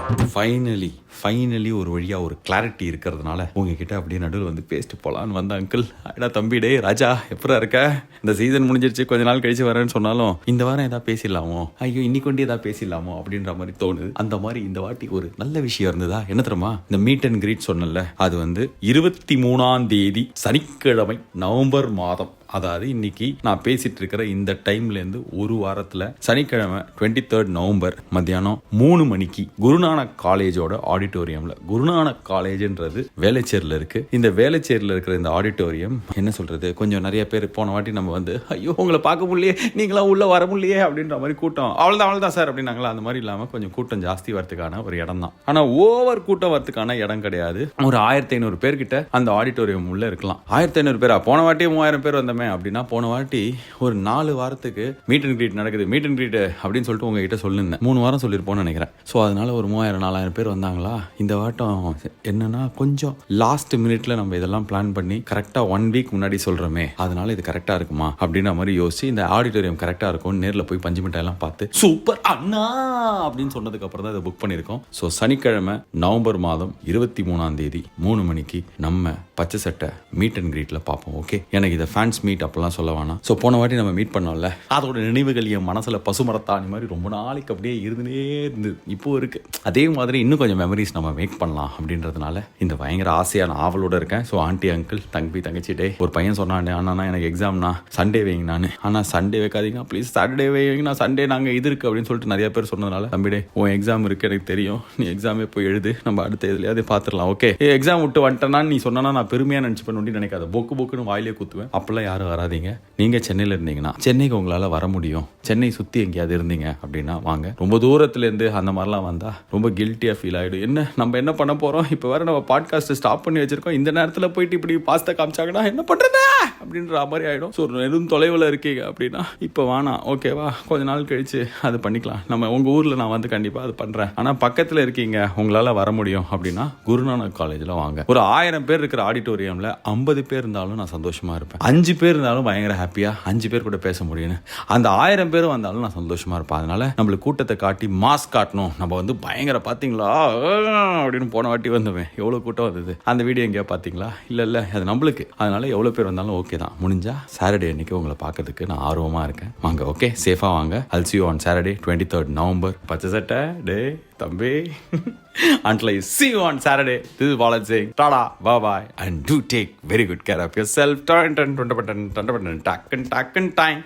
Finally ஒரு வழியாக ஒரு கிளாரிட்டி இருக்கிறதுனால உங்ககிட்ட அப்படியே நடுவில் வந்து பேசிட்டு போகலான்னு வந்த அங்கிள். அடா தம்பி, டே ராஜா, எப்படா இருக்க? இந்த சீசன் முடிஞ்சிருச்சு, கொஞ்ச நாள் கழிச்சு வரேன்னு சொன்னாலும் இந்த வாரம் ஏதாவது பேசிடலாமோ, ஐயோ இன்னைக்கு கொண்டு ஏதாவது பேசிடலாமோ அப்படின்ற மாதிரி தோணுது. அந்த மாதிரி இந்த வாட்டி ஒரு நல்ல விஷயம் இருந்ததா என்ன தெரியுமா? இந்த மீட் அண்ட் கிரீட் சொன்னல, அது வந்து 23ஆம் தேதி சனிக்கிழமை நவம்பர் மாதம், அதாவது இன்னைக்கு நான் பேசிட்டு இருக்கிற இந்த டைம்லேருந்து ஒரு வாரத்தில் சனிக்கிழமை 23 நவம்பர் மத்தியானம் 3 மணிக்கு குருநானக் காலேஜோட ஆடிட்டோரியம்ல, குருநானக் காலேஜ்ன்றது வேளச்சேரியில் இருக்கு. இந்த வேளச்சேரியில் இருக்கிற இந்த ஆடிட்டோரியம் என்ன சொல்றது, கொஞ்சம் நிறைய பேர் போன வாட்டி நம்ம வந்து ஐயோ உங்களை பார்க்க முடியலையே, நீங்களாம் உள்ள வர முடியலையே அப்படின்ற மாதிரி கூட்டம், அவ்வளோதான் சார் அப்படின்னாங்களா. அந்த மாதிரி இல்லாமல் கொஞ்சம் கூட்டம் ஜாஸ்தி வரதுக்கான ஒரு இடம் தான். ஆனால் ஓவர் கூட்டம் வரதுக்கான இடம் கிடையாது. ஒரு 1500 பேர்கிட்ட அந்த ஆடிட்டோரியம் உள்ள இருக்கலாம். 1500 பேரா? போன வாட்டியே 3000 பேர் வந்த அப்படின்னா போன வாட்டி ஒரு 4 வாரத்துக்கு மீட் அண்ட் கிரீட் நடக்குது, மீட் அண்ட் கிரீட் அப்படின்னு சொல்லிட்டு உங்ககிட்ட சொல்லிருந்தேன். 3 வாரம் சொல்லியிருப்போம்னு நினைக்கிறேன். ஸோ அதனால ஒரு 3000-4000 பேர் வந்தாங்களா. இந்த வாட்டம் என்னன்னா கொஞ்சம் லாஸ்ட் மினிட்ல நம்ம இதெல்லாம் பிளான் பண்ணி கரெக்டா 1 வீக் முன்னாடி சொல்றோமே, அதனால இது கரெக்டா இருக்குமா அப்படின்ற மாதிரி யோசிச்சு இந்த ஆடிட்டோரியம் கரெக்டா இருக்கும் நேரில் போய் பஞ்சு மிட்டாய் எல்லாம் பார்த்து சூப்பர் அண்ணா அப்படின்னு சொன்னதுக்கு அப்புறம் தான் இதை புக் பண்ணியிருக்கோம். ஸோ சனிக்கிழமை நவம்பர் மாதம் 23ஆம் தேதி 3 மணிக்கு நம்ம பச்சை சட்டை மீட் அண்ட் கிரீட்ல பார்ப்போம். ஓகே, எனக்கு இதை ஃபேன்ஸ் மீட் அப்பெல்லாம் சொல்ல வேணாம். ஸோ போன வாட்டி நம்ம மீட் பண்ணோம்ல, அதோட நினைவுகள் என் மனசில் பசுமரத்தாணி மாதிரி ரொம்ப நாளைக்கு அப்படியே இருந்துனே இருந்து இப்போ இருக்கு. அதே மாதிரி இன்னும் கொஞ்சம் மெமரிஸ் நம்ம மேக் பண்ணலாம் அப்படின்றதுனால இந்த பயங்கர ஆசையான ஆவலோட இருக்கேன். ஸோ ஆண்டி, அங்கிள், தம்பி, தங்கச்சி, டே ஒரு பையன் சொன்னான், அண்ணா எனக்கு எக்ஸாம்னா சண்டே வைங்க. நான் ஆனால் சண்டே வைக்காதீங்க ப்ளீஸ், சாட்டர்டே வைங்க. நான் சண்டே நாங்கள் இது இருக்கு அப்படின்னு சொல்லிட்டு நிறைய பேர் சொன்னதுனால, தம்பி டே உன் எக்ஸாம் இருக்கு எனக்கு தெரியும், நீ எக்ஸாமே போய் எழுது, நம்ம அடுத்த இதுலையாவது பார்த்துடலாம். ஓகே, எக்ஸாம் விட்டு வந்துட்டேன்னா நீ சொன்னா நான் பெருமையாக நினச்சி பண்ணி நினைக்காத, பொக்குன்னு வாயிலே குத்துவேன். அப்பெல்லாம் யாரும் வராதிங்க. நீங்க சென்னையில் இருந்தீங்கன்னா சென்னைக்கு உங்களால வர முடியும், சென்னை சுத்தி எங்கேயாவது இருந்தீங்க அப்படின்னா வாங்க. ரொம்ப தூரத்துல இருந்து அந்த மாதிரிலாம் வந்தா ரொம்ப கில்ட்டியா ஃபீல் ஆயிடும். என்ன நம்ம என்ன பண்ண போறோம், இப்போ வேற நம்ம பாட்காஸ்ட் ஸ்டாப் பண்ணி வச்சிருக்கோம், இந்த நேரத்தில் போயிட்டு இப்படி பாஸ்தா காமிச்சாங்கன்னா என்ன பண்றது அப்படின்ற மாதிரி ஆயிடும். ஸோ நெடும் தொலைவில் இருக்கீங்க அப்படின்னா இப்போ வேணாம், ஓகேவா, கொஞ்ச நாள் கழிச்சு அது பண்ணிக்கலாம். நம்ம உங்க ஊர்ல நான் வந்து கண்டிப்பா அது பண்றேன். ஆனா பக்கத்துல இருக்கீங்க, உங்களால வர முடியும் அப்படின்னா குருநானக் காலேஜ்ல வாங்க. ஒரு 1000 பேர் இருக்கிற ஆடிட்டோரியம்ல 50 பேர் இருந்தாலும் நான் சந்தோஷமா இருப்பேன். 5 பேர் இருந்தாலும் பயங்கர ஹாப்பியா 5 பேர் கூட பேச முடியும்னு. அந்த 1000 பேரும் வந்தாலும் நான் சந்தோஷமா இருப்பேன். அதனால நம்மளுக்கு கூட்டத்தை காட்டி மாஸ் காட்டணும். நம்ம வந்து பயங்கர பாத்தீங்களா அப்படின்னு போன வாட்டி வந்துவேன், எவ்வளவு கூட்டம் வந்தது. அந்த வீடியோ எங்கேயா பாத்தீங்களா? இல்ல அது நம்மளுக்கு. அதனால எவ்வளவு பேர் வந்தாலும் ஓகே தான். முடிஞ்சா சாட்டர்டே அன்னைக்கு உங்களை பார்க்கறதுக்கு நான் ஆர்வமா இருக்கேன். வாங்க, ஓகே, சேஃபா வாங்க. I'll see you on Saturday 23rd November. பச்சை சட்டை டே தம்பி. Until I see you on Saturday, this is Walid saying tada, bye bye, and do take very good care of yourself. Turn, time.